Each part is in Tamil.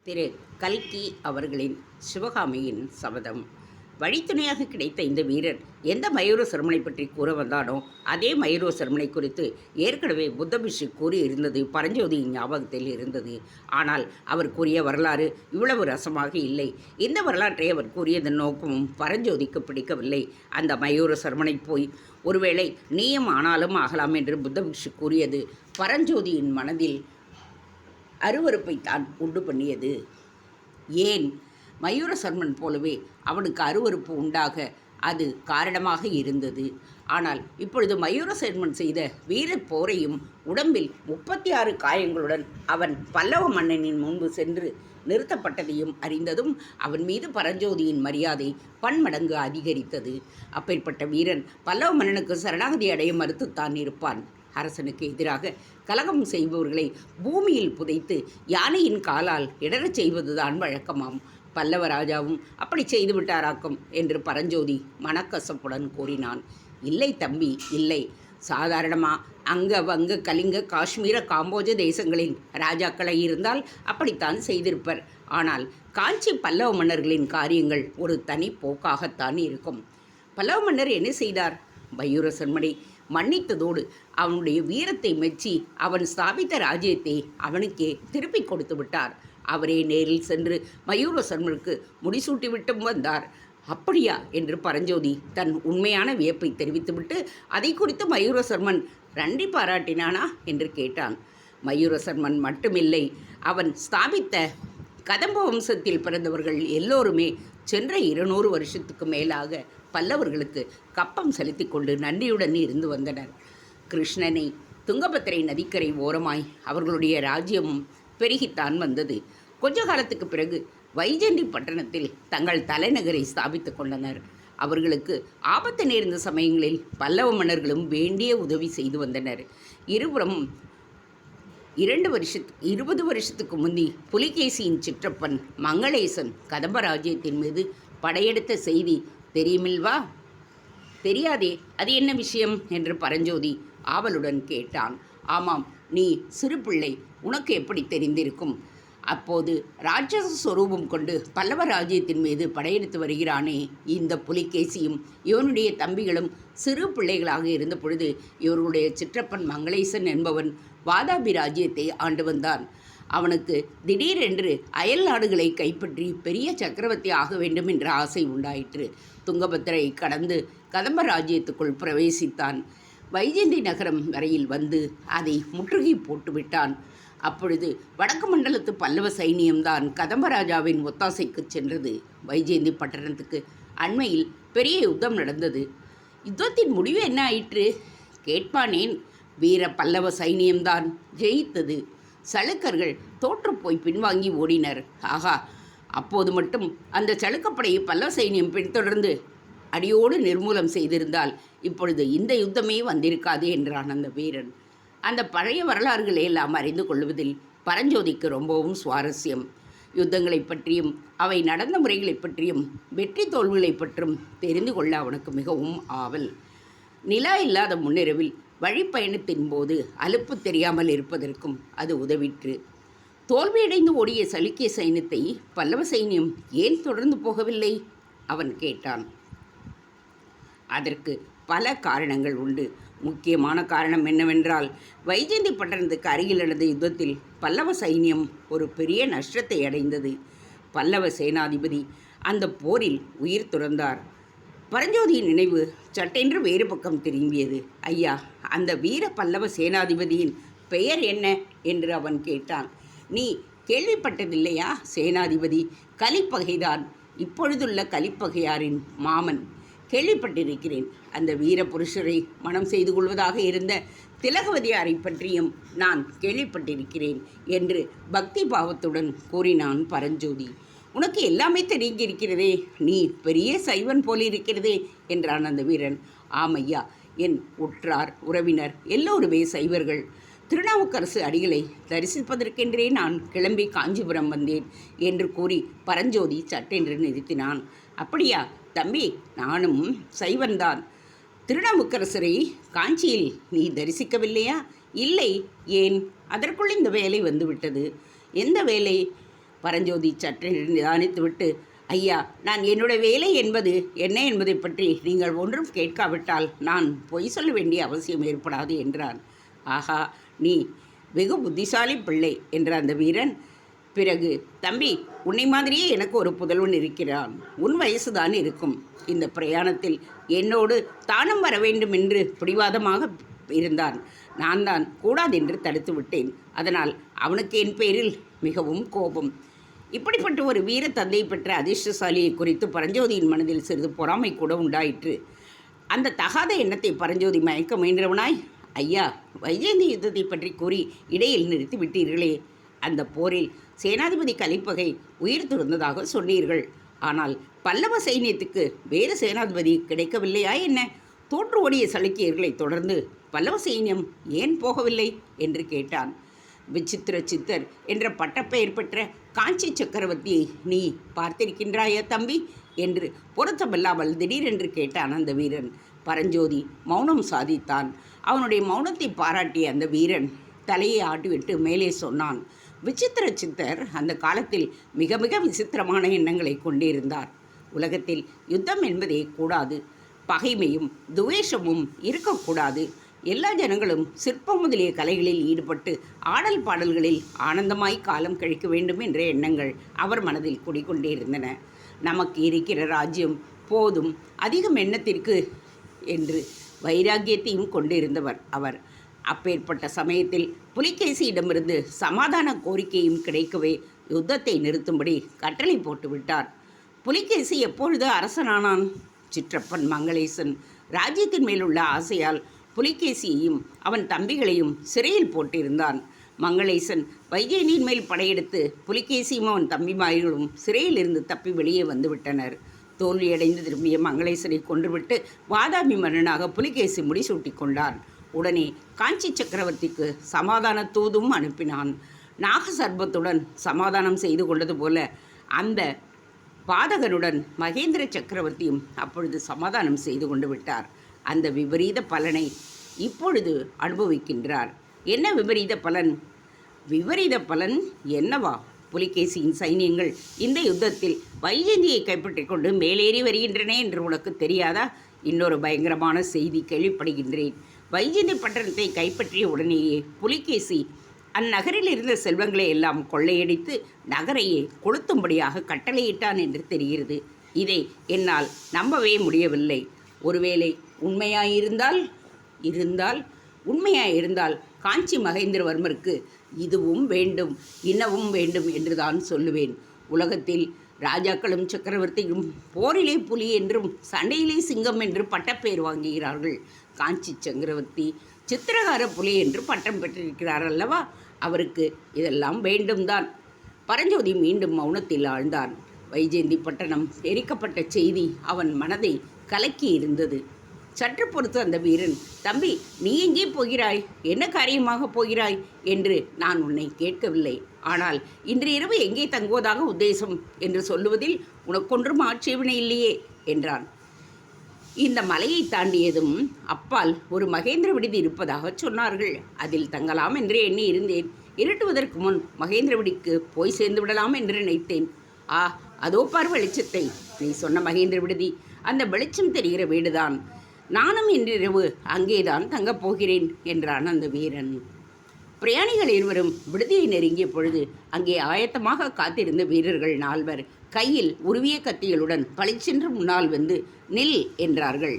திரு கல்கி அவர்களின் சிவகாமியின் சபதம். வழித்துணையாக கிடைத்த இந்த வீரர் எந்த மயூர சர்மனை பற்றி கூற வந்தானோ அதே மயூர சர்மனை குறித்து ஏற்கனவே புத்தபிஷு கூறியிருந்தது பரஞ்சோதியின் ஞாபகத்தில் இருந்தது. ஆனால் அவர் கூறிய வரலாறு இவ்வளவு ரசமாக இல்லை. இந்த வரலாற்றை அவர் கூறியதன் நோக்கமும் பரஞ்சோதிக்கு பிடிக்கவில்லை. அந்த மயூர சர்மனை போய் ஒருவேளை நீயும் ஆனாலும் ஆகலாம் என்று புத்தபிஷு கூறியது பரஞ்சோதியின் மனதில் அருவருப்பைத்தான் உண்டு பண்ணியது. ஏன் மயூர சர்மன் போலவே அவனுக்கு அருவருப்பு உண்டாக அது காரணமாக இருந்தது. ஆனால் இப்பொழுது மயூர சர்மன் செய்த வீர போரையும் உடம்பில் 36 காயங்களுடன் அவன் பல்லவ மன்னனின் முன்பு சென்று நிறுத்தப்பட்டதையும் அறிந்ததும் அவன் மீது பரஞ்சோதியின் மரியாதை பன்மடங்கு அதிகரித்தது. அப்பேற்பட்ட வீரன் பல்லவ மன்னனுக்கு சரணாகதி அடைய மறுத்துத்தான் இருப்பான். அரசனுக்கு எதிராக கலகம் செய்பவர்களை பூமியில் புதைத்து யானையின் காலால் இடரச் செய்வதுதான் வழக்கமாம். பல்லவ ராஜாவும் அப்படி செய்து விட்டாராக்கும் என்று பரஞ்சோதி மனக்கசப்புடன் கூறினான். இல்லை தம்பி, இல்லை. சாதாரணமாக அங்க வங்க கலிங்க காஷ்மீர காம்போஜ தேசங்களின் ராஜாக்களை இருந்தால் அப்படித்தான் செய்திருப்பர். ஆனால் காஞ்சி பல்லவ மன்னர்களின் காரியங்கள் ஒரு தனி போக்காகத்தான் இருக்கும். பல்லவ மன்னர் என்ன செய்தார்? மயூர சர்மனை மன்னித்ததோடு அவனுடைய வீரத்தை மெச்சி அவன் ஸ்தாபித்த ராஜ்யத்தை அவனுக்கே திருப்பி கொடுத்து விட்டார். அவரே நேரில் சென்று மயூர சர்மனுக்கு முடிசூட்டிவிட்டும் வந்தார். அப்படியா என்று பரஞ்சோதி தன் உண்மையான வியப்பை தெரிவித்துவிட்டு அதை குறித்து மயூர சர்மன் நன்றி பாராட்டினானா என்று கேட்டான். மயூர சர்மன் மட்டுமில்லை, அவன் ஸ்தாபித்த கதம்ப வம்சத்தில் பிறந்தவர்கள் எல்லோருமே சென்ற 200 வருஷத்துக்கு மேலாக பல்லவர்களுக்கு கப்பம் செலுத்தி கொண்டு நன்றியுடன் இருந்து வந்தனர். கிருஷ்ணனை துங்கபத்திரை நதிக்கரை ஓரமாய் அவர்களுடைய ராஜ்யமும் பெருகித்தான் வந்தது. கொஞ்ச காலத்துக்கு பிறகு வைஜந்தி பட்டணத்தில் தங்கள் தலைநகரை ஸ்தாபித்து கொண்டனர். அவர்களுக்கு ஆபத்து நேர்ந்த சமயங்களில் பல்லவ மன்னர்களும் வேண்டிய உதவி செய்து வந்தனர். இருபுறம் 20 வருஷத்துக்கு முந்தி புலிகேசியின் சிற்றப்பன் மங்களேசன் கதம்ப ராஜ்யத்தின் மீது படையெடுத்த செய்தி தெரியுமில்வா? தெரியாதே, அது என்ன விஷயம் என்று பரஞ்சோதி ஆவலுடன் கேட்டான். ஆமாம், நீ சிறு பிள்ளை, உனக்கு எப்படி தெரிந்திருக்கும்? அப்போது ராட்சச சொரூபம் கொண்டு பல்லவ ராஜ்யத்தின் மீது படையெடுத்து வருகிறானே இந்த புலிகேசியும் இவனுடைய தம்பிகளும் சிறு பிள்ளைகளாக இருந்த பொழுது இவர்களுடைய சிற்றப்பன் மங்களேசன் என்பவன் வாதாபி ராஜ்யத்தை ஆண்டு வந்தான். அவனுக்கு திடீரென்று அயல் நாடுகளை கைப்பற்றி பெரிய சக்கரவர்த்தி ஆக வேண்டும் என்ற ஆசை உண்டாயிற்று. துங்கபத்திரை கடந்து கதம்ப ராஜ்யத்துக்குள் பிரவேசித்தான். வைஜந்தி நகரம் வரையில் வந்து அதை முற்றுகை போட்டுவிட்டான். அப்பொழுது வடக்கு மண்டலத்து பல்லவ சைனியம்தான் கதம்பராஜாவின் ஒத்தாசைக்கு சென்றது. வைஜெயந்தி பட்டணத்துக்கு அண்மையில் பெரிய யுத்தம் நடந்தது. யுத்தத்தின் முடிவு என்ன ஆயிற்று கேட்பானேன்? வீர பல்லவ சைனியம்தான் ஜெயித்தது. சளுக்கர்கள் தோற்றுப்போய் பின்வாங்கி ஓடினர். ஆகா, அப்போது மட்டும் அந்த சளுக்கப்படையை பல்லவ சைனியம் பின்தொடர்ந்து அடியோடு நிர்மூலம் செய்திருந்தால் இப்பொழுது இந்த யுத்தமே வந்திருக்காது என்றான் அந்த வீரன். அந்த பழைய வரலாறுகளை எல்லாம் அறிந்து கொள்வதில் பரஞ்சோதிக்கு ரொம்பவும் சுவாரஸ்யம். யுத்தங்களை பற்றியும் அவை நடந்த முறைகளை பற்றியும் வெற்றி தோல்விகளை பற்றும் தெரிந்து கொள்ள அவனுக்கு மிகவும் ஆவல். நிலா இல்லாத முன்னிரவில் வழிப்பயணத்தின் போது அலுப்பு தெரியாமல் இருப்பதற்கும் அது உதவிற்று. தோல்வியடைந்து ஓடிய சளுக்கிய சைன்யத்தை பல்லவ சைன்யம் ஏன் தொடர்ந்து போகவில்லை? அவன் கேட்டான். அதற்கு பல காரணங்கள் உண்டு. முக்கியமான காரணம் என்னவென்றால், வைஜந்தி பட்டணத்துக்கு அருகில் நடந்த யுத்தத்தில் பல்லவ சைன்யம் ஒரு பெரிய நஷ்டத்தை அடைந்தது. பல்லவ சேனாதிபதி அந்த போரில் உயிர் துறந்தார். பரஞ்சோதியின் நினைவு சட்டென்று வேறு பக்கம் திரும்பியது. ஐயா, அந்த வீர பல்லவ சேனாதிபதியின் பெயர் என்ன என்று அவன் கேட்டான். நீ கேள்விப்பட்டதில்லையா? சேனாதிபதி கலிப்பகைதான், இப்பொழுதுள்ள கலிப்பகையாரின் மாமன். கேள்விப்பட்டிருக்கிறேன். அந்த வீர புருஷரை மனம் செய்து கொள்வதாக இருந்த திலகவதியாரை பற்றியும் நான் கேள்விப்பட்டிருக்கிறேன் என்று பக்தி பாவத்துடன் கூறினான் பரஞ்சோதி. உனக்கு எல்லாமே தெரிஞ்சிருக்கிறதே, நீ பெரிய சைவன் போலிருக்கிறதே என்றான் அந்த வீரன். ஆமையா, என் உற்றார் உறவினர் எல்லோருமே சைவர்கள். திருநாவுக்கரசு அடிகளை தரிசிப்பதற்கென்றே நான் கிளம்பி காஞ்சிபுரம் வந்தேன் என்று கூறி பரஞ்சோதி சட்டென்று நிறுத்தினான். அப்படியா தம்பி, நானும் சைவன்தான். திருநாவுக்கரசரை காஞ்சியில் நீ தரிசிக்கவில்லையா? இல்லை. ஏன்? அதற்குள் இந்த வேலை வந்துவிட்டது. எந்த வேலை? பரஞ்சோதி சற்றே நிதானித்துவிட்டு, ஐயா, நான் என்னுடைய வேலை என்பது என்ன என்பதை பற்றி நீங்கள் ஒன்றும் கேட்காவிட்டால் நான் பொய் சொல்ல வேண்டிய அவசியம் ஏற்படாது என்றான். ஆஹா, நீ வெகு புத்திசாலி பிள்ளை என்ற அந்த வீரன் பிறகு, தம்பி, உன்னை மாதிரியே எனக்கு ஒரு புதல்வன் இருக்கிறான். உன் வயசுதான் இருக்கும். இந்த பிரயாணத்தில் என்னோடு தானும் வர வேண்டும் என்று பிடிவாதமாக இருந்தான். நான் தான் கூடாதென்று தடுத்து விட்டேன். அதனால் அவனுக்கு என் பேரில் மிகவும் கோபம். இப்படிப்பட்ட ஒரு வீர தந்தை பெற்ற அதிர்ஷ்டசாலியை குறித்து பரஞ்சோதியின் மனதில் சிறிது பொறாமை கூட உண்டாயிற்று. அந்த தகாத எண்ணத்தை பரஞ்சோதி மயக்க முயன்றவனாய், ஐயா, வைஜெயந்தி யுத்தத்தை பற்றி கூறி இடையில் நிறுத்தி விட்டீர்களே. அந்த போரில் சேனாதிபதி கலிப்பகை உயிர் துறந்ததாக சொன்னீர்கள். ஆனால் பல்லவ சைன்யத்துக்கு வேறு சேனாதிபதி கிடைக்கவில்லையா என்ன? தோற்று ஓடிய சளுக்கியர்களை தொடர்ந்து பல்லவ சைன்யம் ஏன் போகவில்லை என்று கேட்டான். விசித்திர சித்தர் என்ற பட்டப்பெயர் பெற்ற காஞ்சி சக்கரவர்த்தியை நீ பார்த்திருக்கின்றாயா தம்பி என்று பொருத்தமில்லாமல் திடீரென்று கேட்டான் அந்த வீரன். பரஞ்சோதி மௌனம் சாதித்தான். அவனுடைய மௌனத்தை பாராட்டிய அந்த வீரன் தலையை ஆட்டிவிட்டு மேலே சொன்னான். விசித்திர சித்தர் அந்த காலத்தில் மிக மிக விசித்திரமான எண்ணங்களை கொண்டிருந்தார். உலகத்தில் யுத்தம் என்பதே கூடாது, பகைமையும் துவேஷமும் இருக்கக்கூடாது. எல்லா ஜனங்களும் சிற்பம் முதலிய கலைகளில் ஈடுபட்டு ஆடல் பாடல்களில் ஆனந்தமாய் காலம் கழிக்க வேண்டும் என்ற எண்ணங்கள் அவர் மனதில் குடிக்கொண்டிருந்தன. நமக்கு இருக்கிற ராஜ்யம் போதும், அதிகம் எண்ணத்திற்கு என்று வைராக்கியத்தையும் கொண்டிருந்தவர் அவர். அப்பேற்பட்ட சமயத்தில் புலிகேசியிடமிருந்து சமாதான கோரிக்கையும் கிடைக்கவே யுத்தத்தை நிறுத்தும்படி கட்டளை போட்டு விட்டார். புலிகேசி எப்பொழுது அரசனானான்? சிற்றப்பன் மங்களேசன் ராஜ்யத்தின் மேலுள்ள ஆசையால் புலிகேசியையும் அவன் தம்பிகளையும் சிறையில் போட்டிருந்தான். மங்களேசன் வைஜெயனியின் மேல் படையெடுத்து புலிகேசியும் அவன் தம்பிமார்களும் சிறையிலிருந்து தப்பி வெளியே வந்துவிட்டனர். தோல்வியடைந்து திரும்பிய மங்களேசனை கொன்றுவிட்டு வாதாபி மன்னனாக புலிகேசி முடிசூட்டி கொண்டான். உடனே காஞ்சி சக்கரவர்த்திக்கு சமாதான தூதும் அனுப்பினான். நாகசர்பத்துடன் சமாதானம் செய்து கொண்டது போல அந்த பாதகனுடன் மகேந்திர சக்கரவர்த்தியும் அப்பொழுது சமாதானம் செய்து கொண்டு விட்டார். அந்த விபரீத பலனை இப்பொழுது அனுபவிக்கின்றார். என்ன விபரீத பலன்? விபரீத பலன் என்னவா? புலிகேசியின் சைன்யங்கள் இந்த யுத்தத்தில் வைஜெயந்தியை கைப்பற்றி கொண்டு மேலேறி வருகின்றன என்று உனக்கு தெரியாதா? இன்னொரு பயங்கரமான செய்தி கேள்விப்படுகின்றேன். வைஜெயந்தி பட்டணத்தை கைப்பற்றிய உடனேயே புலிகேசி அந்நகரில் இருந்த செல்வங்களை எல்லாம் கொள்ளையடித்து நகரையே கொளுத்தும்படியாக கட்டளையிட்டான் என்று தெரிகிறது. இதை என்னால் நம்பவே முடியவில்லை. ஒருவேளை உண்மையாயிருந்தால் காஞ்சி மகேந்திரவர்மருக்கு இதுவும் வேண்டும், இன்னவும் வேண்டும் என்றுதான் சொல்லுவேன். உலகத்தில் ராஜாக்களும் சக்கரவர்த்தியும் போரிலே புலி என்றும் சண்டையிலே சிங்கம் என்று பட்டப்பெயர் வாங்குகிறார்கள். காஞ்சி சக்கரவர்த்தி சித்திரகார புலி என்று பட்டம் பெற்றிருக்கிறார் அல்லவா? அவருக்கு இதெல்லாம் வேண்டும்தான். பரஞ்சோதி மீண்டும் மௌனத்தில் ஆழ்ந்தான். வைஜெயந்தி பட்டணம் எரிக்கப்பட்ட செய்தி அவன் மனதை கலக்கி இருந்தது. சற்று பொறுத்து அந்த வீரன், தம்பி, நீ எங்கே போகிறாய்? என்ன காரியமாக போகிறாய் என்று நான் உன்னை கேட்கவில்லை. ஆனால் இன்று இரவு எங்கே தங்குவதாக உத்தேசம் என்று சொல்லுவதில் உனக்கொன்றும் ஆட்சேபனை இல்லையே என்றான். இந்த மலையை தாண்டியதும் அப்பால் ஒரு மகேந்திர விடுதி இருப்பதாக சொன்னார்கள். அதில் தங்கலாம் என்று எண்ணி இருந்தேன். இருட்டுவதற்கு முன் மகேந்திர விடுதிக்கு போய் சேர்ந்து விடலாம் என்று நினைத்தேன். அதோ பார் வெளிச்சத்தை. நீ சொன்ன மகேந்திர விடுதி அந்த வெளிச்சம் தெரிகிற வீடுதான். நானும் இன்றிரவு அங்கேதான் தங்கப் போகிறேன் என்றான் அந்த வீரன். பிரயாணிகள் இருவரும் விடுதியை நெருங்கிய பொழுது அங்கே ஆயத்தமாக காத்திருந்த வீரர்கள் 4 கையில் உருவிய கத்திகளுடன் பளிச்சென்று முன்னால் வந்து நில் என்றார்கள்.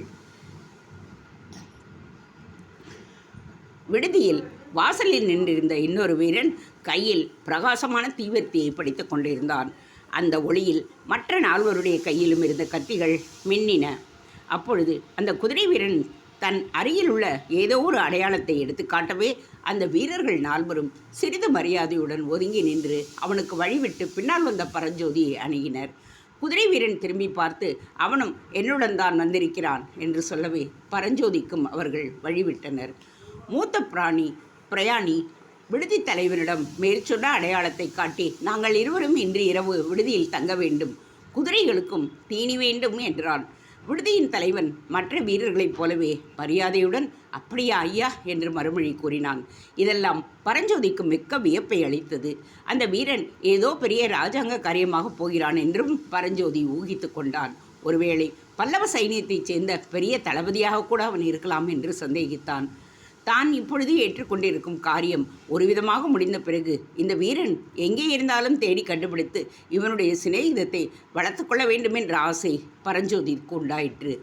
விடுதியில் வாசலில் நின்றிருந்த இன்னொரு வீரன் கையில் பிரகாசமான தீவர்த்தியை படித்துக் கொண்டிருந்தான். அந்த ஒளியில் மற்ற 4 கையிலும் இருந்த கத்திகள் மின்னின. அப்பொழுது அந்த குதிரை வீரன் தன் அருகில் உள்ள ஏதோ ஒரு அடையாளத்தை எடுத்து காட்டவே அந்த வீரர்கள் 4 சிறிது மரியாதையுடன் ஒதுங்கி நின்று அவனுக்கு வழிவிட்டு பின்னால் வந்த பரஞ்சோதியை அணுகினர். குதிரை வீரன் திரும்பி பார்த்து, அவனும் என்னுடன் தான் வந்திருக்கிறான் என்று சொல்லவே பரஞ்சோதிக்கும் அவர்கள் வழிவிட்டனர். மூத்த பிரயாணி விடுதி தலைவரிடம் மேற்சொன்ன அடையாளத்தை காட்டி, நாங்கள் இருவரும் இன்று இரவு விடுதியில் தங்க வேண்டும், குதிரைகளுக்கும் தீனி வேண்டும் என்றான். விடுதியின் தலைவன் மற்ற வீரர்களைப் போலவே மரியாதையுடன் அப்படியா ஐயா என்று மறுமொழி கூறினான். இதெல்லாம் பரஞ்சோதிக்கு மிக்க வியப்பை அளித்தது. அந்த வீரன் ஏதோ பெரிய இராஜாங்க காரியமாக போகிறான் என்றும் பரஞ்சோதி ஊகித்து கொண்டான். ஒருவேளை பல்லவ சைனியத்தைச் சேர்ந்த பெரிய தளபதியாக கூட அவன் இருக்கலாம் என்று சந்தேகித்தான். தான் இப்பொழுது ஏற்றுக்கொண்டிருக்கும் காரியம் ஒரு விதமாக முடிந்த பிறகு இந்த வீரன் எங்கே இருந்தாலும் தேடி கண்டுபிடித்து இவனுடைய சிநேகிதத்தை வளர்த்து கொள்ள வேண்டும் என்ற ஆசை பரஞ்சோதிக்கு உண்டாயிற்று.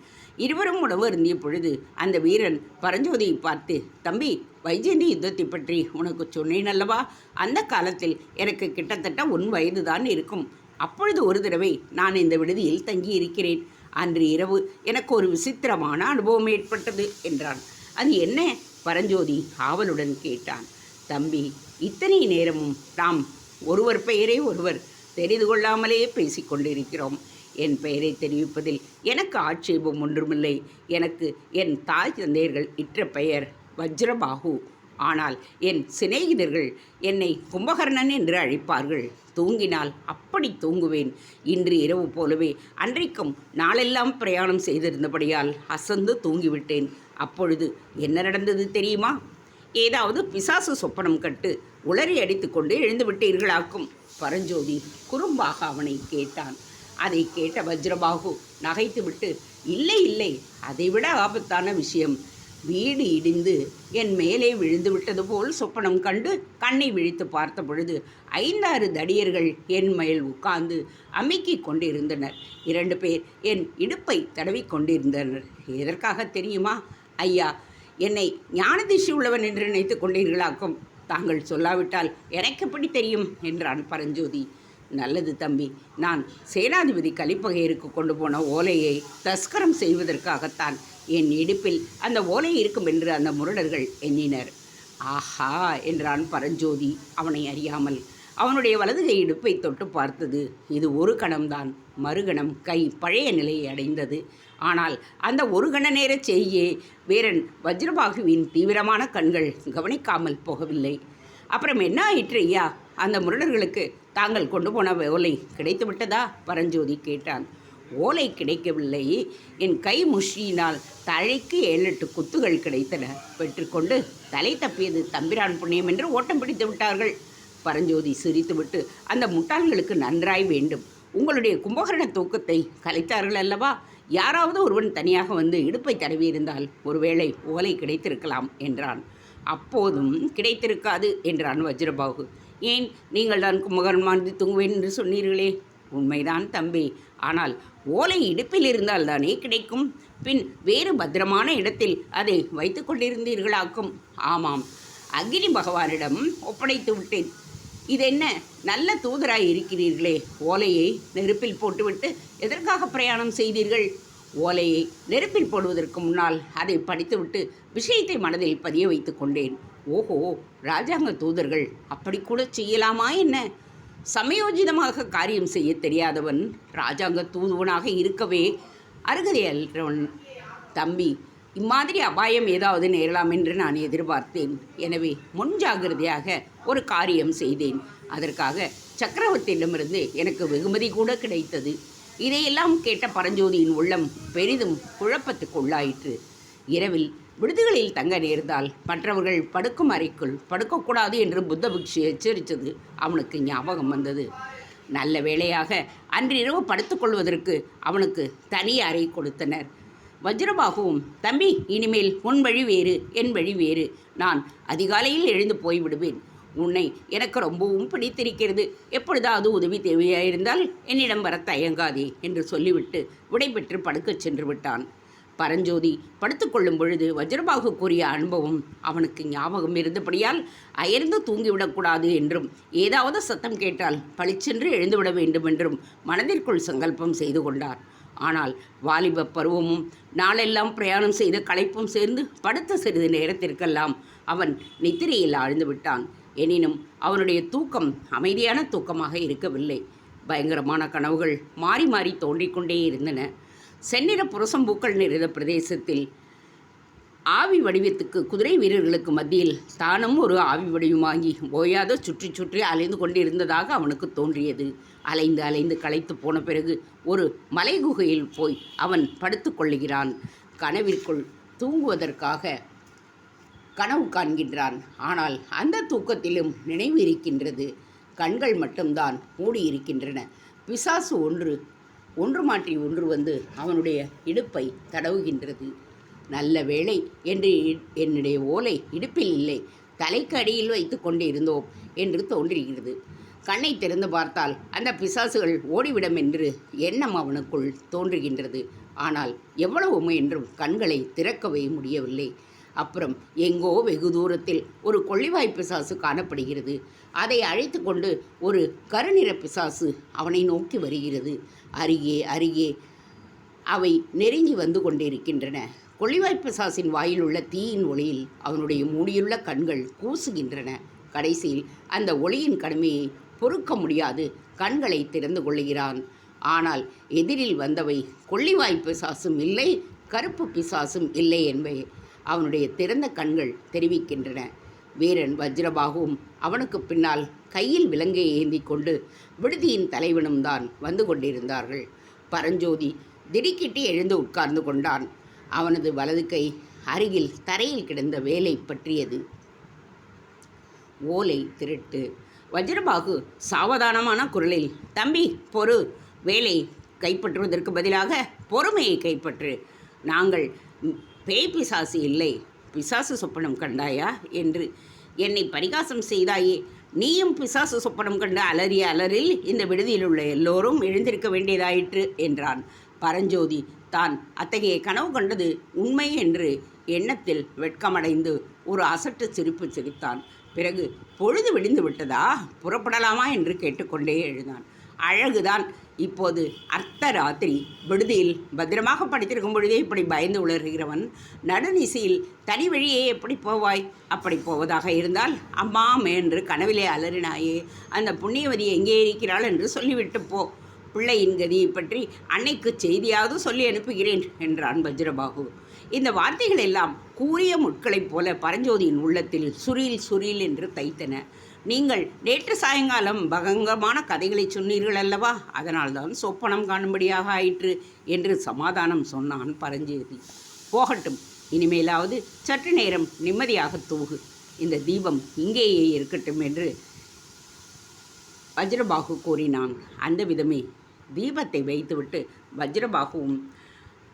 இருவரும் உணவு அருந்திய பொழுது அந்த வீரன் பரஞ்சோதியை பார்த்து, தம்பி, வைஜெயந்தி யுத்தத்தை பற்றி உனக்கு சொன்னேன் அல்லவா? அந்த காலத்தில் எனக்கு கிட்டத்தட்ட 1 வயதுதான் இருக்கும். அப்பொழுது ஒரு தடவை நான் இந்த விடுதியில் தங்கியிருக்கிறேன். அன்று இரவு எனக்கு ஒரு விசித்திரமான அனுபவம் ஏற்பட்டது என்றான். அது என்ன? பரஞ்சோதி ஆவலுடன் கேட்டான். தம்பி, இத்தனை நேரமும் நாம் ஒருவர் பெயரை ஒருவர் தெரிந்து கொள்ளாமலே பேசிக்கொண்டிருக்கிறோம். என் பெயரை தெரிவிப்பதில் எனக்கு ஆட்சேபம் ஒன்றுமில்லை. எனக்கு என் தாய் தந்தையர்கள் இட்ட பெயர் வஜ்ரபாகு. ஆனால் என் சிநேகிதர்கள் என்னை கும்பகர்ணன் என்று அழைப்பார்கள். தூங்கினால் அப்படி தூங்குவேன். இன்று இரவு போலவே அன்றைக்கும் நாளெல்லாம் பிரயாணம் செய்திருந்தபடியால் அசந்து தூங்கிவிட்டேன். அப்பொழுது என்ன நடந்தது தெரியுமா? ஏதாவது பிசாசு சொப்பனம் கட்டு உளறி அடித்து கொண்டு எழுந்து விட்டீர்களாக்கும். பரஞ்சோதி குறும்பாக அவனை கேட்டான். அதை கேட்ட வஜ்ரபாகு நகைத்துவிட்டு, இல்லை இல்லை, அதைவிட ஆபத்தான விஷயம். வீடு இடிந்து என் மேலே விழுந்து விட்டது போல் சொப்பனம் கண்டு கண்ணை விழித்து பார்த்த பொழுது 5-6 தடியர்கள் என் மேல் உட்கார்ந்து அமுக்கிக் கொண்டிருந்தனர். 2 பேர் என் இடுப்பை தடவி கொண்டிருந்தனர். எதற்காக தெரியுமா? ஐயா, என்னை ஞானதிஷி உள்ளவன் என்று நினைத்து கொண்டீர்களாக்கும். தாங்கள் சொல்லாவிட்டால் எனக்கு எப்படி தெரியும் என்றான் பரஞ்சோதி. நல்லது தம்பி, நான் சேனாதிபதி கலிப்பகையருக்கு கொண்டு போன ஓலையை தஸ்கரம் செய்வதற்காகத்தான் என் இடுப்பில் அந்த ஓலை இருக்கும் என்று அந்த முரடர்கள் எண்ணினர். ஆஹா என்றான் பரஞ்சோதி அவனை அறியாமல். அவனுடைய வலது கை இடுப்பை தொட்டு பார்த்தது. இது ஒரு கணம்தான். மறுகணம் கை பழைய நிலையை அடைந்தது. ஆனால் அந்த ஒரு கண நேர செய்யே வீரன் வஜ்ரபாகுவின் தீவிரமான கண்கள் கவனிக்காமல் போகவில்லை. அப்புறம் என்ன ஆயிற்று ஐயா? அந்த முரடர்களுக்கு தாங்கள் கொண்டு போன ஓலை கிடைத்து விட்டதா? பரஞ்சோதி கேட்டான். ஓலை கிடைக்கவில்லை. என் கை முஷ்டியினால் தலைக்கு 7-8 குத்துகள் கிடைத்தன. பெற்றுக்கொண்டு தலை தப்பியது தம்பிரான் புண்ணியம் என்று ஓட்டம் பிடித்து விட்டார்கள். பரஞ்சோதி சிரித்துவிட்டு, அந்த முட்டாள்களுக்கு நன்றாய் வேண்டும். உங்களுடைய கும்பகர்ண தூக்கத்தை கலைத்தார்கள் அல்லவா? யாராவது ஒருவன் தனியாக வந்து இடுப்பை தடவியிருந்தால் ஒருவேளை ஓலை கிடைத்திருக்கலாம் என்றான். அப்போதும் கிடைத்திருக்காது என்றான் வஜ்ரபாகு. ஏன், நீங்கள் தான் கும்பகர்ணன் மாதிரி தூங்குவேன் என்று சொன்னீர்களே? உண்மைதான் தம்பி, ஆனால் ஓலை இடுப்பில் இருந்தால் தானே கிடைக்கும். பின் வேறு பத்திரமான இடத்தில் அதை வைத்து கொண்டிருந்தீர்களாக்கும். ஆமாம், அக்னி பகவானிடம் ஒப்படைத்து விட்டேன். இதென்ன நல்ல தூதராய் இருக்கிறீர்களே, ஓலையை நெருப்பில் போட்டுவிட்டு எதற்காக பிரயாணம் செய்தீர்கள்? ஓலையை நெருப்பில் போடுவதற்கு முன்னால் அதை படித்துவிட்டு விஷயத்தை மனதில் பதிய வைத்து கொண்டேன். ஓஹோ, ராஜாங்க தூதர்கள் அப்படி கூட செய்யலாமா என்ன? சமயோஜிதமாக காரியம் செய்ய தெரியாதவன் ராஜாங்க தூதுவனாக இருக்கவே அருகதை அல்றவன். தம்பி, இம்மாதிரி அபாயம் ஏதாவது நேரலாம் என்று நான் எதிர்பார்த்தேன். எனவே முன்ஜாகிரதையாக ஒரு காரியம் செய்தேன். அதற்காக சக்கரவர்த்தியிடமிருந்து எனக்கு வெகுமதி கூட கிடைத்தது. இதையெல்லாம் கேட்ட பரஞ்சோதியின் உள்ளம் பெரிதும் குழப்பத்துக்கு உள்ளாயிற்று. இரவில் விடுதிகளில் தங்க நேர்ந்தால் மற்றவர்கள் படுக்கும் அறைக்குள் படுக்கக்கூடாது என்று புத்த பிக்ஷு எச்சரித்தது அவனுக்கு ஞாபகம் வந்தது. நல்ல வேளையாக அன்றிரவு படுத்துக்கொள்வதற்கு அவனுக்கு தனி அறை கொடுத்தனர். வஜ்ரபாகுவும், தம்பி, இனிமேல் உன் வழி வேறு, என் வழி வேறு. நான் அதிகாலையில் எழுந்து போய்விடுவேன். உன்னை எனக்கு ரொம்பவும் பிடித்திருக்கிறது. எப்பொழுதாவது உதவி தேவையாயிருந்தால் என்னிடம் வர தயங்காதே என்று சொல்லிவிட்டு விடைபெற்று படுக்கச் சென்று விட்டான். பரஞ்சோதி படுத்துக்கொள்ளும் பொழுது வஜ்ரபாகு கூறிய அனுபவம் அவனுக்கு ஞாபகம் இருந்தபடியால் அயர்ந்து தூங்கிவிடக்கூடாது என்றும் ஏதாவது சத்தம் கேட்டால் பளிச்சென்று எழுந்துவிட வேண்டும் என்றும் மனதிற்குள் சங்கல்பம் செய்து கொண்டார். ஆனால் வாலிப பருவமும் நாளெல்லாம் பிரயாணம் செய்த களைப்பும் சேர்ந்து படுத்த சிறிது நேரத்திற்கெல்லாம் அவன் நித்திரையில் ஆழ்ந்து விட்டான். எனினும் அவனுடைய தூக்கம் அமைதியான தூக்கமாக இருக்கவில்லை. பயங்கரமான கனவுகள் மாறி மாறி தோன்றிக்கொண்டே இருந்தன. செந்நிற புரசம்பூக்கள் நிறைந்த பிரதேசத்தில் ஆவி வடிவத்துக்கு குதிரை வீரர்களுக்கு மத்தியில் தானும் ஒரு ஆவி வடிவமாகி ஓயாத சுற்றி சுற்றி அலைந்து கொண்டிருந்ததாக அவனுக்கு தோன்றியது. அலைந்து அலைந்து களைத்து போன பிறகு ஒரு மலை குகையில் போய் அவன் படுத்து கொள்ளுகிறான். கனவிற்குள் தூங்குவதற்காக கனவு காண்கின்றான். ஆனால் அந்த தூக்கத்திலும் நினைவு இருக்கின்றது. கண்கள் மட்டும்தான் மூடியிருக்கின்றன. பிசாசு ஒன்று மாற்றி ஒன்று வந்து அவனுடைய இடுப்பை தடவுகின்றது. நல்ல வேளை என்று என்னுடைய ஓலை இடுப்பில் இல்லை, தலைக்கு அடியில் வைத்து கொண்டு இருந்தோம் என்று தோன்றுகிறது. கண்ணை திறந்து பார்த்தால் அந்த பிசாசுகள் ஓடிவிடும் என்று எண்ணம் அவனுக்குள் தோன்றுகின்றது. ஆனால் எவ்வளவு முயன்றும் கண்களை திறக்கவே முடியவில்லை. அப்புறம் எங்கோ வெகு தூரத்தில் ஒரு கொள்ளிவாய் பிசாசு காணப்படுகிறது. அதை அழைத்து கொண்டு ஒரு கருநிற பிசாசு அவனை நோக்கி வருகிறது. அருகே அருகே அவை நெருங்கி வந்து கொண்டிருக்கின்றன. கொள்ளிவாய் பிசாசின் வாயில் உள்ள தீயின் ஒளியில் அவனுடைய மூடியுள்ள கண்கள் கூசுகின்றன. கடைசியில் அந்த ஒளியின் கடுமையை பொறுக்க முடியாது கண்களை திறந்து கொள்ளுகிறான். ஆனால் எதிரில் வந்தவை கொள்ளிவாய் பிசாசும் இல்லை, கருப்பு பிசாசும் இல்லை என்பவை அவனுடைய திறந்த கண்கள் தெரிவிக்கின்றன. வீரன் வஜ்ரபாகுவும் அவனுக்கு பின்னால் கையில் விலங்கை ஏந்தி கொண்டு விடுதியின் தலைவனும் தான் வந்து கொண்டிருந்தார்கள். பரஞ்சோதி திடுக்கிட்டு எழுந்து உட்கார்ந்து கொண்டான். அவனது வலது கை அருகில் தரையில் கிடந்த வேலை பற்றியது. ஓலை திருட்டு. வஜ்ரபாகு சாவதானமான குரலில், தம்பி பொறு, வேலை கைப்பற்றுவதற்கு பதிலாக பொறுமையை கைப்பற்று. நாங்கள் பேய் பிசாசு இல்லை, பிசாசு சொப்பனம் கண்டாயா என்று என்னை பரிகாசம் செய்தாயே. நீயும் பிசாசு சொப்பனம் கண்டு அலறிய அலறில் இந்த விடுதியில் உள்ள எல்லோரும் எழுந்திருக்க வேண்டியதாயிற்று என்றான். பரஞ்சோதி தான் அத்தகைய கனவு கண்டது உண்மை என்று எண்ணத்தில் வெட்கமடைந்து ஒரு அசட்டு சிரிப்பு சிரித்தான். பிறகு பொழுது விடிந்து விட்டதா, புறப்படலாமா என்று கேட்டுக்கொண்டே எழுந்தான். அழகுதான். இப்போது அர்த்த ராத்திரி. விடுதியில் பத்திரமாக படித்திருக்கும் பொழுதே இப்படி பயந்து உளறுகிறவன் நடுநிசையில் தனி வழியே எப்படி போவாய்? அப்படி போவதாக இருந்தால் அம்மா என்று கனவிலே அலறினாயே, அந்த புண்ணியவதி எங்கே இருக்கிறாள் என்று சொல்லிவிட்டு போ. பிள்ளையின் கதியை பற்றி அன்னைக்கு செய்தியாவது சொல்லி அனுப்புகிறேன் என்றான் வஜ்ரபாகு. இந்த வார்த்தைகள் எல்லாம் கூறிய முட்களைப் போல பரஞ்சோதியின் உள்ளத்தில் சுரீல் சுரீல் என்று தைத்தன. நீங்கள் நேற்று சாயங்காலம் பகங்கமான கதைகளை சொன்னீர்கள் அல்லவா, அதனால்தான் சொப்பனம் காணும்படியாக ஆயிற்று என்று சமாதானம் சொன்னான் பரஞ்சோதி. போகட்டும், இனிமேலாவது சற்று நேரம் நிம்மதியாக தூகு. இந்த தீபம் இங்கேயே இருக்கட்டும் என்று வஜ்ரபாகு கூறினான். அந்த விதமே தீபத்தை வைத்துவிட்டு வஜ்ரபாகுவும்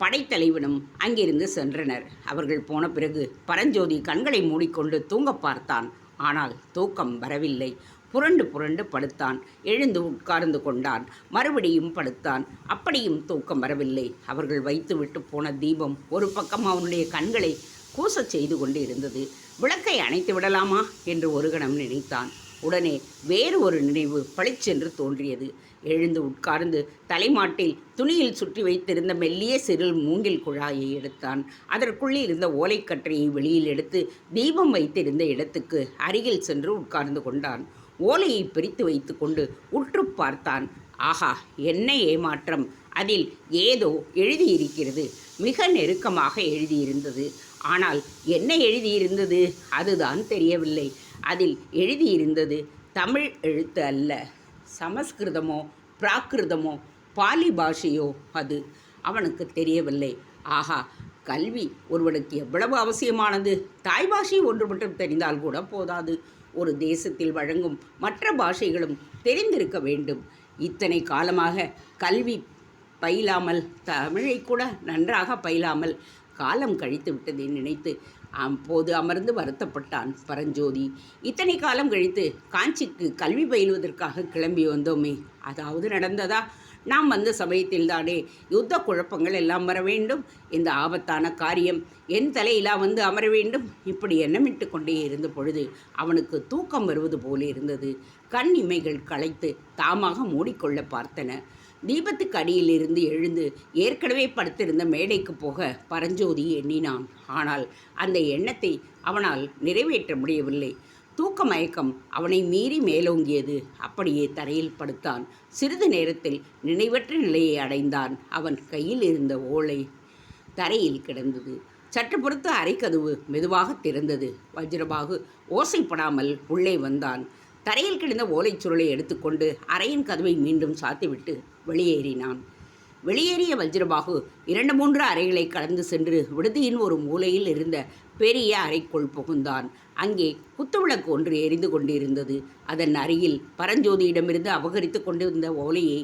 படைத்தலைவனும் அங்கிருந்து சென்றனர். அவர்கள் போன பிறகு பரஞ்சோதி கண்களை மூடிக்கொண்டு தூங்க பார்த்தான். ஆனால் தூக்கம் வரவில்லை. புரண்டு புரண்டு படுத்தான். எழுந்து உட்கார்ந்து கொண்டான். மறுபடியும் படுத்தான். அப்படியும் தூக்கம் வரவில்லை. அவர்கள் வைத்துவிட்டு போன தீபம் ஒரு பக்கம் அவனுடைய கண்களை கூசச் செய்து கொண்டு இருந்தது. விளக்கை அணைத்து விடலாமா என்று ஒரு கணம் நினைத்தான். உடனே வேறு ஒரு நினைவு பளிச்சென்று தோன்றியது. எழுந்து உட்கார்ந்து தலைமாட்டில் துணியில் சுற்றி வைத்திருந்த மெல்லிய சிறில் மூங்கில் குழாயை எடுத்தான். அதற்குள்ளே இருந்த ஓலைக்கற்றையை வெளியில் எடுத்து தீபம் வைத்திருந்த இடத்துக்கு அருகில் சென்று உட்கார்ந்து கொண்டான். ஓலையை பிரித்து வைத்து கொண்டு உற்று பார்த்தான். ஆஹா, என்ன ஏமாற்றம்! அதில் ஏதோ எழுதியிருக்கிறது. மிக நெருக்கமாக எழுதியிருந்தது. ஆனால் என்ன எழுதியிருந்தது அதுதான் தெரியவில்லை. அதில் எழுதியிருந்தது தமிழ் எழுத்து அல்ல, சமஸ்கிருதமோ பிராகிருதமோ பாலி பாஷையோ அது அவனுக்கு தெரியவில்லை. ஆஹா, கல்வி ஒருவனுக்கு எவ்வளவு அவசியமானது! தாய் பாஷை ஒன்று மட்டும் தெரிந்தால் கூட போதாது. ஒரு தேசத்தில் வழங்கும் மற்ற பாஷைகளும் தெரிந்திருக்க வேண்டும். இத்தனை காலமாக கல்வி பயிலாமல், தமிழை கூட நன்றாக பயிலாமல் காலம் கழித்து விட்டதை நினைத்து அப்போது அமர்ந்து வருத்தப்பட்டான் பரஞ்சோதி. இத்தனை காலம் கழித்து காஞ்சிக்கு கல்வி பயிலுவதற்காக கிளம்பி வந்தோமே, அதாவது நடந்ததா? நாம் வந்த சமயத்தில்தானே யுத்த குழப்பங்கள் எல்லாம் வர வேண்டும். இந்த ஆபத்தான காரியம் என் தலையிலா வந்து அமர வேண்டும். இப்படி எண்ணமிட்டு கொண்டே இருந்த பொழுது அவனுக்கு தூக்கம் வருவது போல இருந்தது. கண் இமைகள் களைத்து தாமாக மூடிக்கொள்ள பார்த்தன. தீபத்துக்கு அடியிலிருந்து எழுந்து ஏற்கனவே படுத்திருந்த மேடைக்கு போக பரஞ்சோதி எண்ணினான். ஆனால் அந்த எண்ணத்தை அவனால் நிறைவேற்ற முடியவில்லை. தூக்க மயக்கம் அவனை மீறி மேலோங்கியது. அப்படியே தரையில் படுத்தான். சிறிது நேரத்தில் நினைவற்ற நிலையை அடைந்தான். அவன் கையில் இருந்த ஓலை தரையில் கிடந்தது. சற்று பொறுத்து அறைக்கதவு மெதுவாக திறந்தது. வஜ்ரபாகு ஓசைப்படாமல் உள்ளே வந்தான். தரையில் கிடந்த ஓலைச் சுருளை எடுத்துக்கொண்டு அறையின் கதவை மீண்டும் சாத்திவிட்டு வெளியேறினான். வெளியேறிய வஜ்ரபாகு 2-3 அறைகளை கடந்து சென்று விடுதியின் ஒரு மூலையில் இருந்த பெரிய அறைக்குள் புகுந்தான். அங்கே குத்துவிளக்கு ஒன்று எரிந்து கொண்டிருந்தது. அதன் அருகில் பரஞ்சோதியிடமிருந்து அபகரித்து கொண்டிருந்த ஓலையை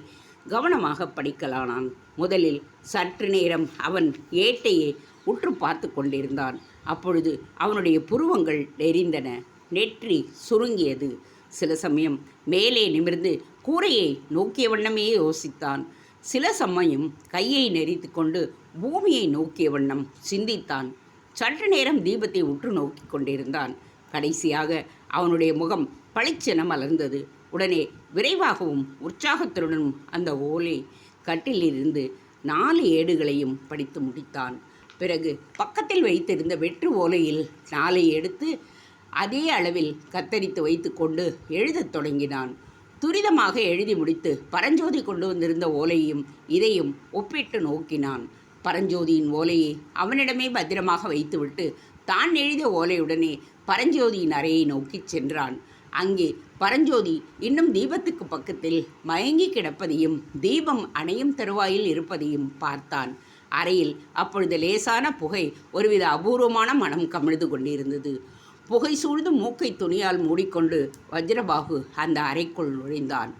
கவனமாக படிக்கலானான். முதலில் சற்று நேரம் அவன் ஏட்டையே உற்று பார்த்து கொண்டிருந்தான். அப்பொழுது அவனுடைய புருவங்கள் நெறிந்தன, நெற்றி சுருங்கியது. சில சமயம் மேலே நிமிர்ந்து கூரையை நோக்கிய வண்ணமே யோசித்தான். சில சமயம் கையை நெறித்து கொண்டு பூமியை நோக்கிய வண்ணம் சிந்தித்தான். சற்று நேரம் தீபத்தை உற்று நோக்கி கொண்டிருந்தான். கடைசியாக அவனுடைய முகம் பளிச்சென மலர்ந்தது. உடனே விரைவாகவும் உற்சாகத்துடனும் அந்த ஓலை கட்டிலிருந்து 4 ஏடுகளையும் படித்து முடித்தான். பிறகு பக்கத்தில் வைத்திருந்த வெற்று ஓலையில் 4 எடுத்து அதே அளவில் கத்தரித்து வைத்து கொண்டு எழுதத் தொடங்கினான். துரிதமாக எழுதி முடித்து பரஞ்சோதி கொண்டு வந்திருந்த ஓலையும் இதையும் ஒப்பிட்டு நோக்கினான். பரஞ்சோதியின் ஓலையை அவனிடமே பத்திரமாக வைத்துவிட்டு தான் எழுதிய ஓலையுடனே பரஞ்சோதியின் அறையை நோக்கி சென்றான். அங்கே பரஞ்சோதி இன்னும் தீபத்துக்கு பக்கத்தில் மயங்கி கிடப்பதையும் தீபம் அணையும் தருவாயில் இருப்பதையும் பார்த்தான். அறையில் அப்பொழுது லேசான புகை ஒருவித அபூர்வமான மனம் கமிழ்ந்து கொண்டிருந்தது. புகை சூழ்ந்து மூக்கை துணியால் மூடிக்கொண்டு வஜ்ரபாகு அந்த அறைக்குள் நுழைந்தான்.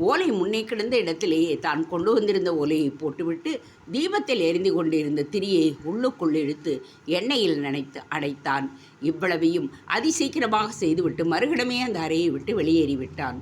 ஓலை முன்னே கிடந்த இடத்திலேயே தான் கொண்டு வந்திருந்த ஓலையை போட்டுவிட்டு தீபத்தில் எரிந்து கொண்டிருந்த திரியை உள்ளுக்குள் இழுத்து எண்ணெயில் நனைத்து அடைத்தான். இவ்வளவையும் அதிசீக்கிரமாக செய்துவிட்டு மறுகணமே அந்த அறையை விட்டு வெளியேறிவிட்டான்.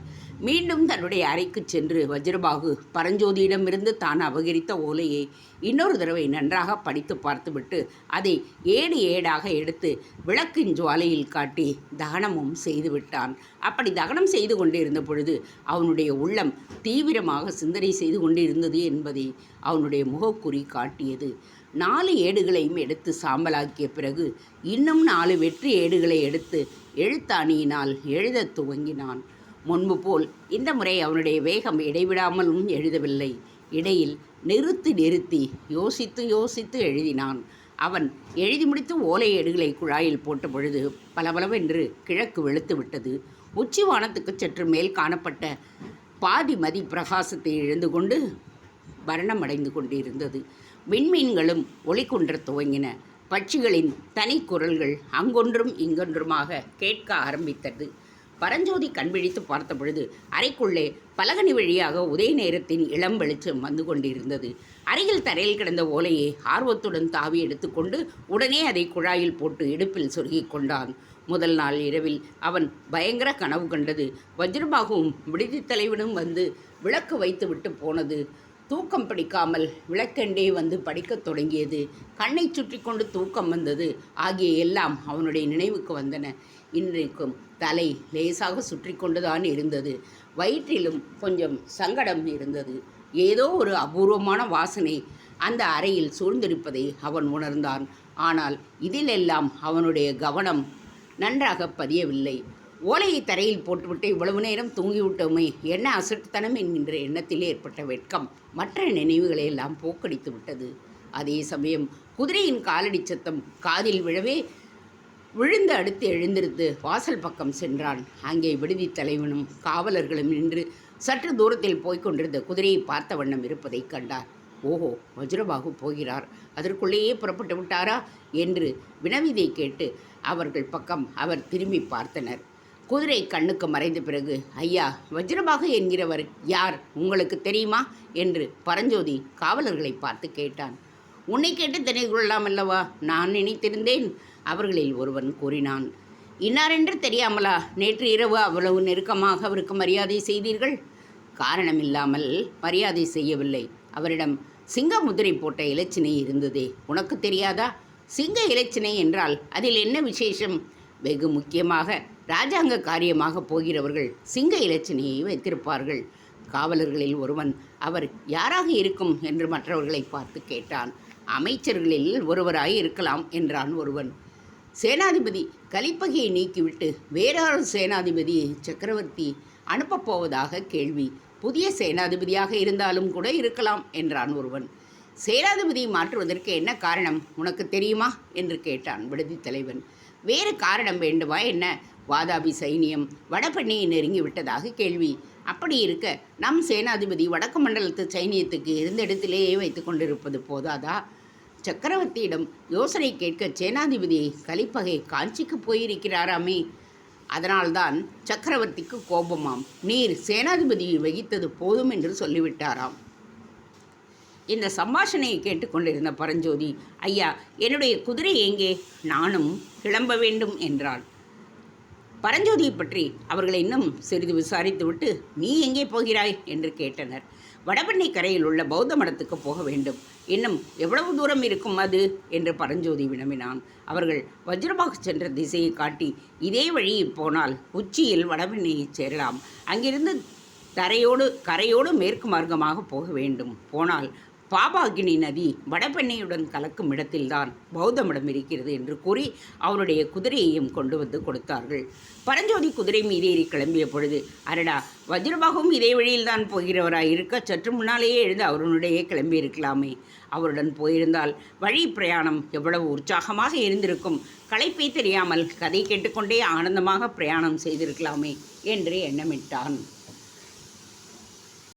மீண்டும் தன்னுடைய அறைக்கு சென்று வஜ்ரபாகு பரஞ்சோதியிடமிருந்து தான் அபகரித்த ஓலையை இன்னொரு தடவை நன்றாக படித்து பார்த்துவிட்டு அதை ஏடு ஏடாக எடுத்து விளக்கின் ஜுவாலையில் காட்டி தகனமும் செய்துவிட்டான். அப்படி தகனம் செய்து கொண்டிருந்த பொழுது அவனுடைய உள்ளம் தீவிரமாக சிந்தனை செய்து கொண்டிருந்தது என்பதை அவனுடைய முகக்குறி காட்டியது. 4 ஏடுகளையும் எடுத்து சாம்பலாக்கிய பிறகு இன்னும் 4 வெற்று ஏடுகளை எடுத்து எழுத்தாணியினால் எழுதத் துவங்கினான். முன்பு போல் இந்த முறை அவனுடைய வேகம் இடைவிடாமலும் எழுதவில்லை. இடையில் நிறுத்தி யோசித்து யோசித்து எழுதினான். அவன் எழுதி முடித்து ஓலை ஏடுகளை குழாயில் போட்ட பொழுது பலபலவென்று கிழக்கு வெளுத்து விட்டது. உச்சி வானத்துக்கு சற்று மேல் காணப்பட்ட பாதி மதி பிரகாசத்தை இழந்து கொண்டு வர்ணமடைந்து கொண்டிருந்தது. விண்மீன்களும் ஒளி குன்றத் துவங்கின. பட்சிகளின் தனி குரல்கள் அங்கொன்றும் இங்கொன்றுமாக கேட்க ஆரம்பித்தது. பரஞ்சோதி கண்விழித்து பார்த்த பொழுது அறைக்குள்ளே பலகனி வழியாக உதய நேரத்தின் இளம் வெளிச்சம் வந்து கொண்டிருந்தது. அருகில் தரையில் கிடந்த ஓலையை ஆர்வத்துடன் தாவி எடுத்துக்கொண்டு உடனே அதை குழாயில் போட்டு இடுப்பில் சொருகி கொண்டான். முதல் நாள் இரவில் அவன் பயங்கர கனவு கண்டது. வஜ்ரபாகுவும் விடுதி தலைவனும் வந்து விளக்கு வைத்து விட்டு போனது. தூக்கம் பிடிக்காமல் விளக்கெண்டே வந்து படிக்கத் தொடங்கியது. கண்ணை சுற்றி கொண்டு தூக்கம் வந்தது ஆகிய எல்லாம் அவனுடைய நினைவுக்கு வந்தன. இன்றைக்கும் தலை லேசாக சுற்றி கொண்டுதான் இருந்தது. வயிற்றிலும் கொஞ்சம் சங்கடம் இருந்தது. ஏதோ ஒரு அபூர்வமான வாசனை அந்த அறையில் சூழ்ந்திருப்பதை அவன் உணர்ந்தான். ஆனால் இதிலெல்லாம் அவனுடைய கவனம் நன்றாக பதியவில்லை. ஓலையை தரையில் போட்டுவிட்டு இவ்வளவு நேரம் தூங்கிவிட்டோமே, என்ன அசட்டுத்தனம் என்கின்ற எண்ணத்தில் ஏற்பட்ட வெட்கம் மற்ற நினைவுகளை எல்லாம் போக்கடித்து விட்டது. அதே சமயம் குதிரையின் காலடி சத்தம் காதில் விழவே விழுந்து அடுத்து எழுந்திருந்து வாசல் பக்கம் சென்றான். அங்கே விடுதி தலைவனும் காவலர்களும் நின்று சற்று தூரத்தில் போய்கொண்டிருந்த குதிரையை பார்த்த வண்ணம் இருப்பதை கண்டார். ஓஹோ, வஜ்ரபாகு போகிறார், அதற்குள்ளேயே புறப்பட்டு விட்டாரா என்று வினவிதை கேட்டு அவர்கள் பக்கம் அவர் திரும்பி பார்த்தனர். குதிரை கண்ணுக்கு மறைந்த பிறகு, ஐயா, வஜ்ரபாகு என்கிறவர் யார், உங்களுக்கு தெரியுமா என்று பரஞ்சோதி காவலர்களை பார்த்து கேட்டான். உன்னை கேட்டு தெரிந்து கொள்ளலாமல்லவா, நான் நினைத்திருந்தேன், அவர்களில் ஒருவன் கூறினான். இன்னாரென்று தெரியாமலா நேற்று இரவு அவ்வளவு நெருக்கமாக அவருக்கு மரியாதை செய்தீர்கள்? காரணமில்லாமல் மரியாதை செய்யவில்லை. அவரிடம் சிங்க முதிரை போட்ட இலச்சினை இருந்ததே, உனக்கு தெரியாதா? சிங்க இலச்சினை என்றால் அதில் என்ன விசேஷம்? வெகு முக்கியமாக இராஜாங்க காரியமாக போகிறவர்கள் சிங்க இலச்சினையை வைத்திருப்பார்கள். காவலர்களில் ஒருவன் அவர் யாராக இருக்கும் என்று மற்றவர்களை பார்த்து கேட்டான். அமைச்சர்களில் ஒருவராய் இருக்கலாம் என்றான் ஒருவன். சேனாதிபதி கலிப்பகையை நீக்கிவிட்டு வேறொரு சேனாதிபதியை சக்கரவர்த்தி அனுப்பப் போவதாக கேள்வி. புதிய சேனாதிபதியாக இருந்தாலும் கூட இருக்கலாம் என்றான் ஒருவன். சேனாதிபதியை மாற்றுவதற்கு என்ன காரணம் உனக்கு தெரியுமா என்று கேட்டான் விடுதி தலைவன். வேறு காரணம் வேண்டுமா என்ன? வாதாபி சைனியம் வடபெண்ணையை நெருங்கி விட்டதாக கேள்வி. அப்படி இருக்க நம் சேனாதிபதி வடக்கு மண்டலத்து சைனியத்துக்கு இருந்த இடத்திலேயே வைத்து கொண்டிருப்பது போதாதா? சக்கரவர்த்தியிடம் யோசனை கேட்க சேனாதிபதி கலிப்பகை காஞ்சிக்கு போயிருக்கிறாராமே. அதனால்தான் சக்கரவர்த்திக்கு கோபமாம். நீர் சேனாதிபதியை வகித்தது போதும் என்று சொல்லிவிட்டாராம். இந்த சம்பாஷணையை கேட்டுக்கொண்டிருந்த பரஞ்சோதி, ஐயா, என்னுடைய குதிரை எங்கே? நானும் கிளம்ப வேண்டும் என்றாள். பரஞ்சோதியை பற்றி அவர்களை இன்னும் சிறிது விசாரித்துவிட்டு, நீ எங்கே போகிறாய் என்று கேட்டனர். வடபெண்ணை கரையில் உள்ள பௌத்த மடத்துக்கு போக வேண்டும். இன்னும் எவ்வளவு தூரம் இருக்கும் அது என்று பரஞ்சோதி வினவினான். அவர்கள் வஜ்ரபாகு சென்ற திசையை காட்டி, இதே வழியில் போனால் உச்சியில் வடபெண்ணையை சேரலாம். அங்கிருந்து கரையோடு மேற்கு மார்க்கமாக போக வேண்டும். போனால் பாபாகினி நதி வடபெண்ணையுடன் கலக்கும் இடத்தில்தான் பௌத்த மடம் இருக்கிறது என்று கூறி அவருடைய குதிரையையும் கொண்டு வந்து கொடுத்தார்கள். பரஞ்சோதி குதிரை மீதேறி கிளம்பிய பொழுது, அரடா, வஜ்ரபாகவும் இதே வழியில்தான் போகிறவராய் இருக்க சற்று முன்னாலேயே எழுந்து அவருடைய கிளம்பி இருக்கலாமே. அவருடன் போயிருந்தால் வழி பிரயாணம் எவ்வளவு உற்சாகமாக இருந்திருக்கும். களைப்பே தெரியாமல் கதை கேட்டுக்கொண்டே ஆனந்தமாக பிரயாணம் செய்திருக்கலாமே என்று எண்ணமிட்டான்.